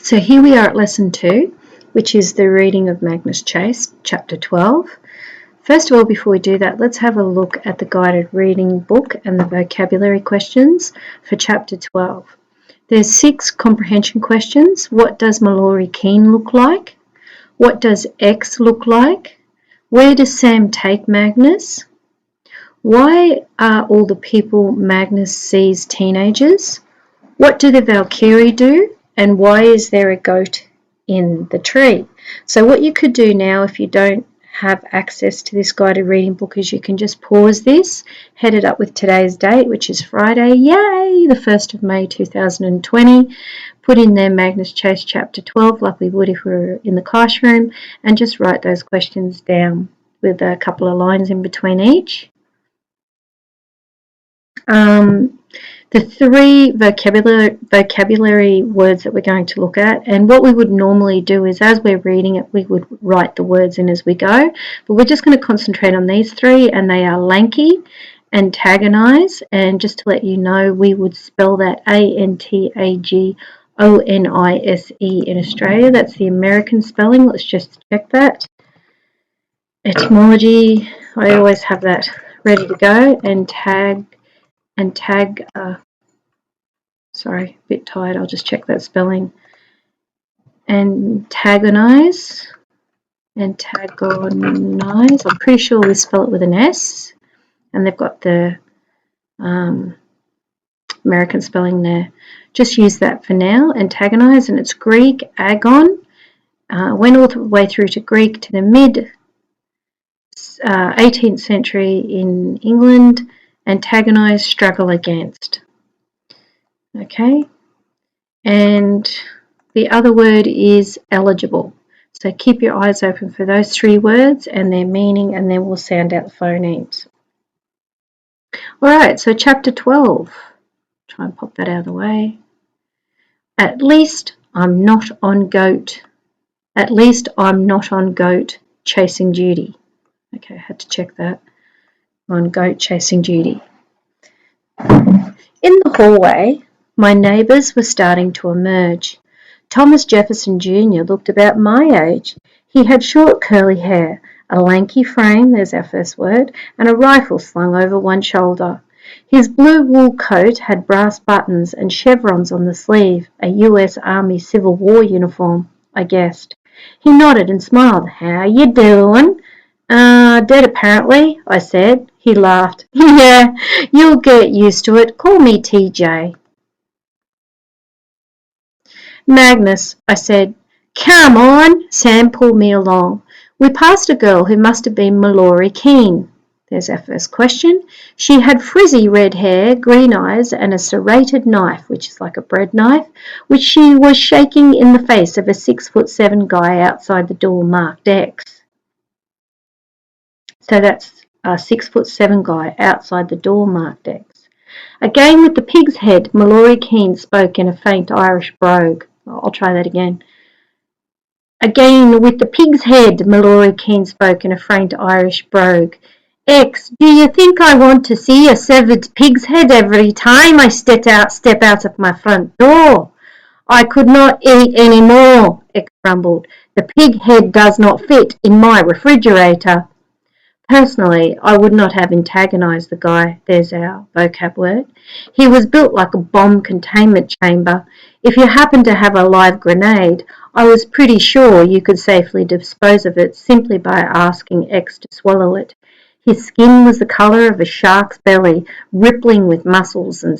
So here we are at lesson 2, which is the reading of Magnus Chase, chapter 12. First of all, before we do that, let's have a look at the guided reading book and the vocabulary questions for chapter 12. There's 6 comprehension questions. What does Mallory Keene look like? What does X look like? Where does Sam take Magnus? Why are all the people Magnus sees teenagers? What do the Valkyrie do? And why is there a goat in the tree? So what you could do now, if you don't have access to this guided reading book, is you can just pause this, head it up with today's date, which is Friday, yay, the 1st of May 2020, put in there Magnus Chase chapter 12 like we would if we were in the classroom, and just write those questions down with a couple of lines in between each. The 3 vocabulary words that we're going to look at, and what we would normally do is as we're reading it we would write the words in as we go, but we're just going to concentrate on these 3, and they are lanky, antagonize, and just to let you know, we would spell that A-N-T-A-G-O-N-I-S-E in Australia. That's the American spelling. Let's just check that. Etymology, I always have that ready to go. Sorry, a bit tired, I'll just check that spelling. Antagonize, I'm pretty sure we spell it with an S, and they've got the American spelling there. Just use that for now, antagonize, and it's Greek, agon, went all the way through to Greek to the mid 18th century in England. Antagonize, struggle against. Okay, and the other word is eligible. So keep your eyes open for those 3 words and their meaning, and then we'll sound out the phonemes. Alright, so chapter 12. Try and pop that out of the way. At least I'm not on goat. At least I'm not on goat chasing duty. Okay, I had to check that. On goat chasing duty. In the hallway, my neighbours were starting to emerge. Thomas Jefferson Jr. looked about my age. He had short curly hair, a lanky frame, there's our first word, and a rifle slung over one shoulder. His blue wool coat had brass buttons and chevrons on the sleeve, a US Army Civil War uniform, I guessed. He nodded and smiled. "How you doing?" "Dead apparently," I said. He laughed. "Yeah, you'll get used to it. Call me TJ." "Magnus," I said. "Come on." Sam pulled me along. We passed a girl who must have been Mallory Keene. There's our first question. She had frizzy red hair, green eyes, and a serrated knife, which is like a bread knife, which she was shaking in the face of a 6'7" guy outside the door marked X. So that's a 6'7" guy outside the door marked X. Again with the pig's head, Mallory Keene spoke in a faint Irish brogue. I'll try that again. Again with the pig's head, Mallory Keene spoke in a faint Irish brogue. "X, do you think I want to see a severed pig's head every time I step out of my front door? I could not eat any more," X grumbled. "The pig head does not fit in my refrigerator." Personally, I would not have antagonized the guy. There's our vocab word. He was built like a bomb containment chamber. If you happened to have a live grenade, I was pretty sure you could safely dispose of it simply by asking X to swallow it. His skin was the colour of a shark's belly, rippling with muscles and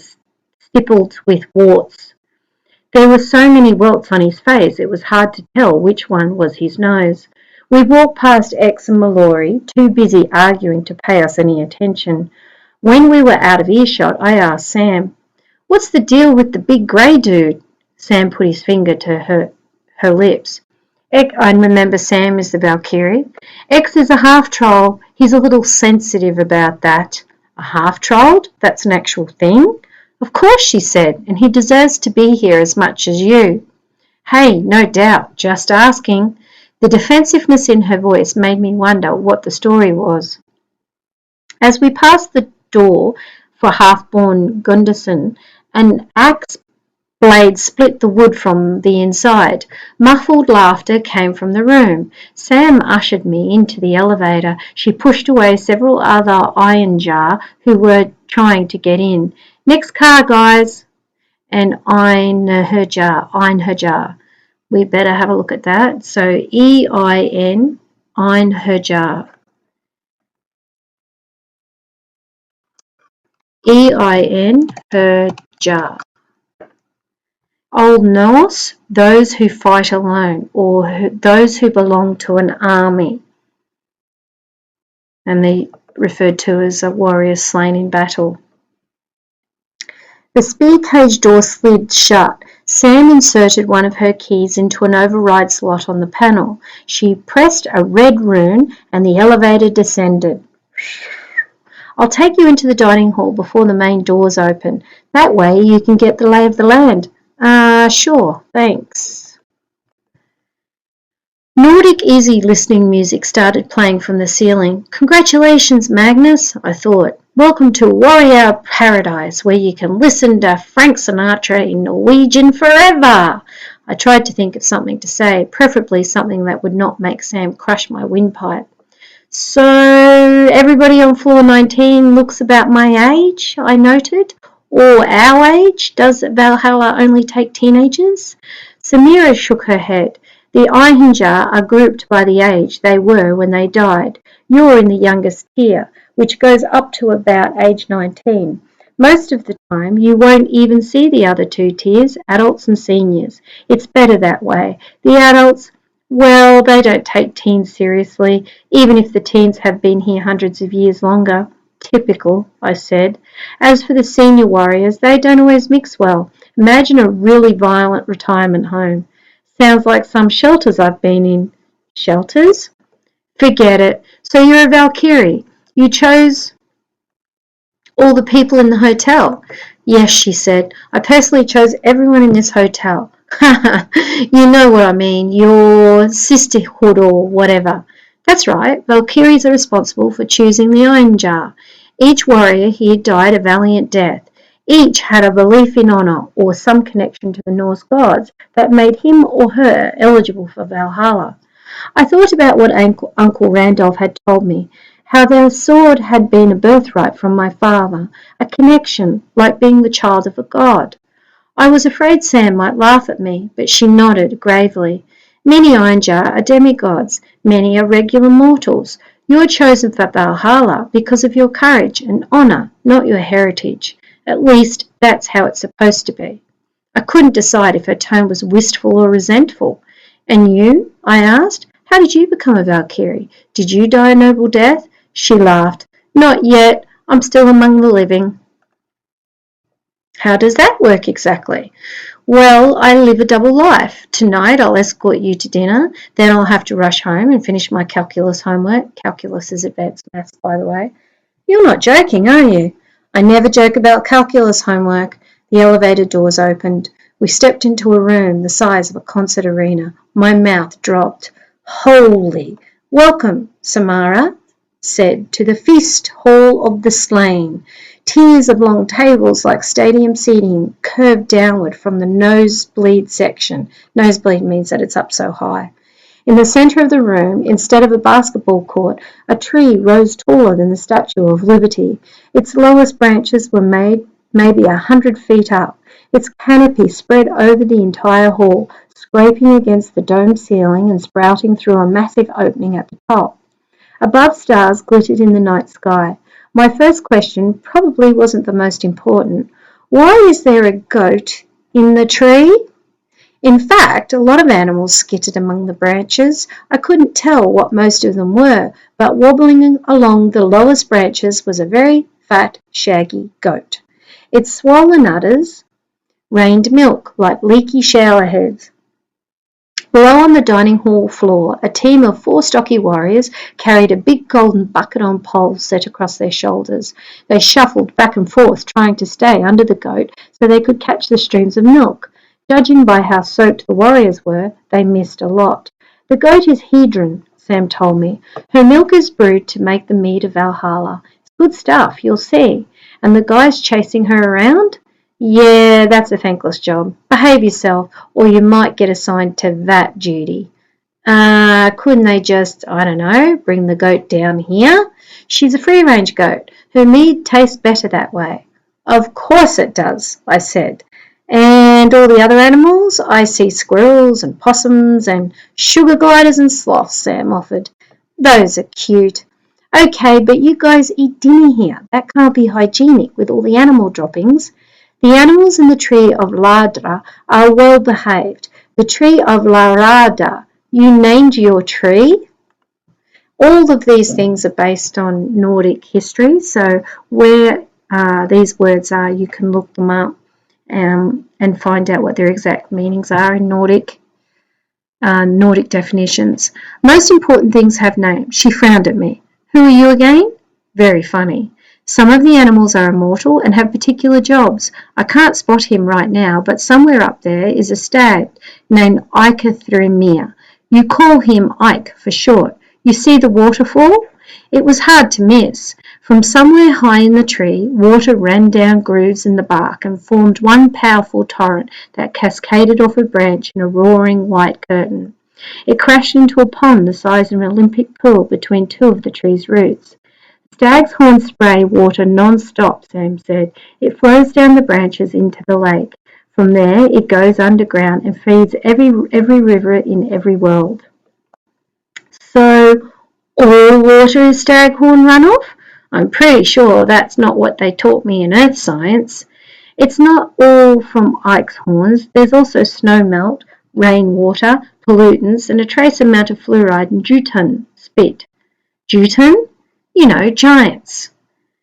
stippled with warts. There were so many welts on his face it was hard to tell which one was his nose. We walked past X and Mallory, too busy arguing to pay us any attention. When we were out of earshot, I asked Sam, "What's the deal with the big grey dude?" Sam put his finger to her lips. I remember Sam is the Valkyrie. "X is a half-troll. He's a little sensitive about that." "A half-troll? That's an actual thing?" "Of course," she said, "and he deserves to be here as much as you." "Hey, no doubt. Just asking." The defensiveness in her voice made me wonder what the story was. As we passed the door for half-born Gunderson, an axe blades split the wood from the inside. Muffled laughter came from the room. Sam ushered me into the elevator. She pushed away several other iron jar who were trying to get in. Next car, guys. And Einherjar. We better have a look at that. So Einherjar. Einherjar. Old Norse, those who fight alone, or those who belong to an army. And they referred to as a warrior slain in battle. The spear cage door slid shut. Sam inserted one of her keys into an override slot on the panel. She pressed a red rune and the elevator descended. I'll take you into the dining hall before the main doors open. That way you can get the lay of the land. Sure, thanks. Nordic easy listening music started playing from the ceiling. Congratulations, Magnus, I thought. Welcome to Warrior Paradise, where you can listen to Frank Sinatra in Norwegian forever. I tried to think of something to say, preferably something that would not make Sam crush my windpipe. So everybody on floor 19 looks about my age, I noted. Or our age? Does Valhalla only take teenagers? Samira shook her head. The Einherjar are grouped by the age they were when they died. You're in the youngest tier, which goes up to about age 19. Most of the time, you won't even see the other two tiers, adults and seniors. It's better that way. The adults, well, they don't take teens seriously, even if the teens have been here hundreds of years longer. Typical, I said. As for the senior warriors, they don't always mix well. Imagine a really violent retirement home. Sounds like some shelters I've been in. Shelters? Forget it. So you're a Valkyrie. You chose all the people in the hotel. Yes, she said. I personally chose everyone in this hotel. You know what I mean, your sisterhood or whatever. That's right, Valkyries are responsible for choosing the iron jar. Each warrior here died a valiant death. Each had a belief in honour or some connection to the Norse gods that made him or her eligible for Valhalla. I thought about what Uncle Randolph had told me, how their sword had been a birthright from my father, a connection like being the child of a god. I was afraid Sam might laugh at me, but she nodded gravely. Many Einherjar are demigods, many are regular mortals. You're chosen for Valhalla because of your courage and honour, not your heritage. At least, that's how it's supposed to be. I couldn't decide if her tone was wistful or resentful. And you? I asked. How did you become a Valkyrie? Did you die a noble death? She laughed. Not yet. I'm still among the living. How does that work exactly? Well, I live a double life. Tonight I'll escort you to dinner, then I'll have to rush home and finish my calculus homework. Calculus is advanced maths, by the way. You're not joking, are you? I never joke about calculus homework. The elevator doors opened. We stepped into a room the size of a concert arena. My mouth dropped. Holy! Welcome, Samara said, to the feast hall of the slain. Tiers of long tables like stadium seating curved downward from the nosebleed section. Nosebleed means that it's up so high. In the centre of the room, instead of a basketball court, a tree rose taller than the Statue of Liberty. Its lowest branches were made maybe 100 feet up. Its canopy spread over the entire hall, scraping against the dome ceiling and sprouting through a massive opening at the top. Above, stars glittered in the night sky. My first question probably wasn't the most important. Why is there a goat in the tree? In fact, a lot of animals skittered among the branches. I couldn't tell what most of them were, but wobbling along the lowest branches was a very fat, shaggy goat. Its swollen udders rained milk like leaky shower heads. Below on the dining hall floor, a team of 4 stocky warriors carried a big golden bucket on poles set across their shoulders. They shuffled back and forth, trying to stay under the goat so they could catch the streams of milk. Judging by how soaked the warriors were, they missed a lot. The goat is Hedron, Sam told me. Her milk is brewed to make the mead of Valhalla. It's good stuff, you'll see. And the guy's chasing her around? Yeah, that's a thankless job. Behave yourself, or you might get assigned to that duty. Couldn't they just, I don't know, bring the goat down here? She's a free-range goat. Her meat tastes better that way. Of course it does, I said. And all the other animals? I see squirrels and possums and sugar gliders and sloths, Sam offered. Those are cute. Okay, but you guys eat dinner here. That can't be hygienic with all the animal droppings. The animals in the tree of Ladra are well behaved. The tree of Larada. You named your tree. All of these things are based on Nordic history, so where these words are, you can look them up and find out what their exact meanings are in Nordic definitions. Most important things have names. She frowned at me. Who are you again? Very funny. Some of the animals are immortal and have particular jobs. I can't spot him right now, but somewhere up there is a stag named Icathremia. You call him Ike for short. You see the waterfall? It was hard to miss. From somewhere high in the tree, water ran down grooves in the bark and formed one powerful torrent that cascaded off a branch in a roaring white curtain. It crashed into a pond the size of an Olympic pool between two of the tree's roots. Stag's horns spray water non-stop, Sam said. It flows down the branches into the lake. From there, it goes underground and feeds every river in every world. So, all water is staghorn runoff? I'm pretty sure that's not what they taught me in earth science. It's not all from Ike's horns. There's also snow melt, rainwater, pollutants, and a trace amount of fluoride and Jotun spit. Jotun? You know, giants.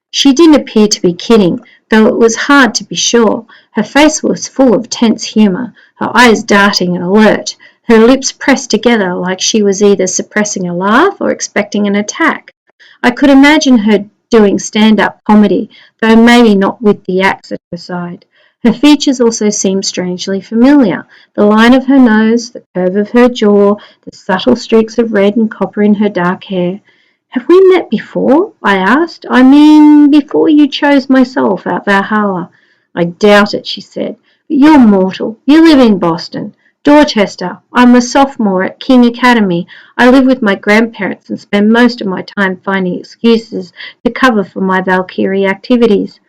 She didn't appear to be kidding, though it was hard to be sure. Her face was full of tense humour, her eyes darting and alert, her lips pressed together like she was either suppressing a laugh or expecting an attack. I could imagine her doing stand-up comedy, though maybe not with the axe at her side. Her features also seemed strangely familiar. The line of her nose, the curve of her jaw, the subtle streaks of red and copper in her dark hair. Have we met before? I asked. I mean, before you chose my soul for Valhalla. I doubt it, she said. But you're mortal. You live in Boston. Dorchester. I'm a sophomore at King Academy. I live with my grandparents and spend most of my time finding excuses to cover for my Valkyrie activities.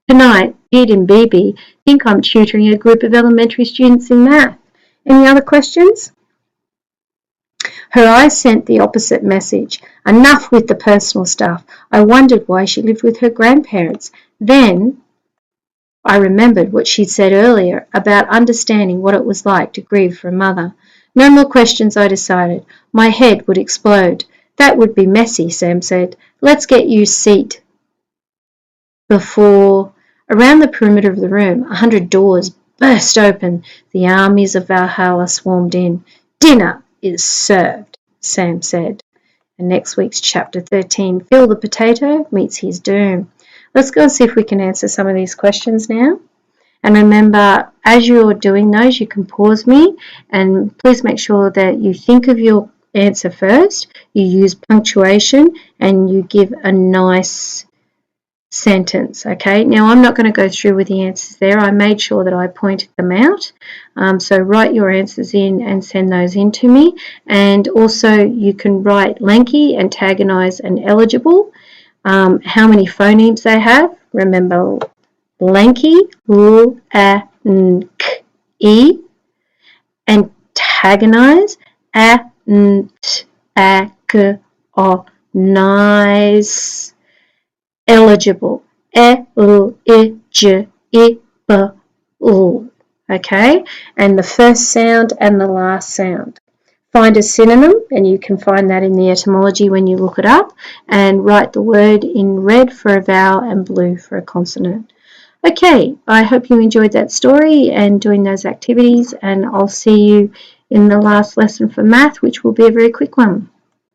Tonight, Ed and Bibi think I'm tutoring a group of elementary students in math. Any other questions? Her eyes sent the opposite message. Enough with the personal stuff. I wondered why she lived with her grandparents. Then I remembered what she'd said earlier about understanding what it was like to grieve for a mother. No more questions, I decided. My head would explode. That would be messy, Sam said. Let's get you a seat. Before, around the perimeter of the room, 100 doors burst open. The armies of Valhalla swarmed in. Dinner is served, Sam said. And next week's chapter 13, Phil the Potato meets his doom. Let's go and see if we can answer some of these questions now. And remember, as you're doing those, you can pause me and please make sure that you think of your answer first, you use punctuation, and you give a nice sentence. Okay, now I'm not going to go through with the answers there. I made sure that I pointed them out. So write your answers in and send those in to me. And also you can write lanky, antagonize, and eligible. How many phonemes they have. Remember, lanky, l, a, n, k, e. Antagonize, a, n, t, a, k, o, nice. Eligible, e-l-i-j-i-b-l. Okay, and the first sound and the last sound. Find a synonym, and you can find that in the etymology when you look it up, and write the word in red for a vowel and blue for a consonant. Okay, I hope you enjoyed that story and doing those activities, and I'll see you in the last lesson for math, which will be a very quick one.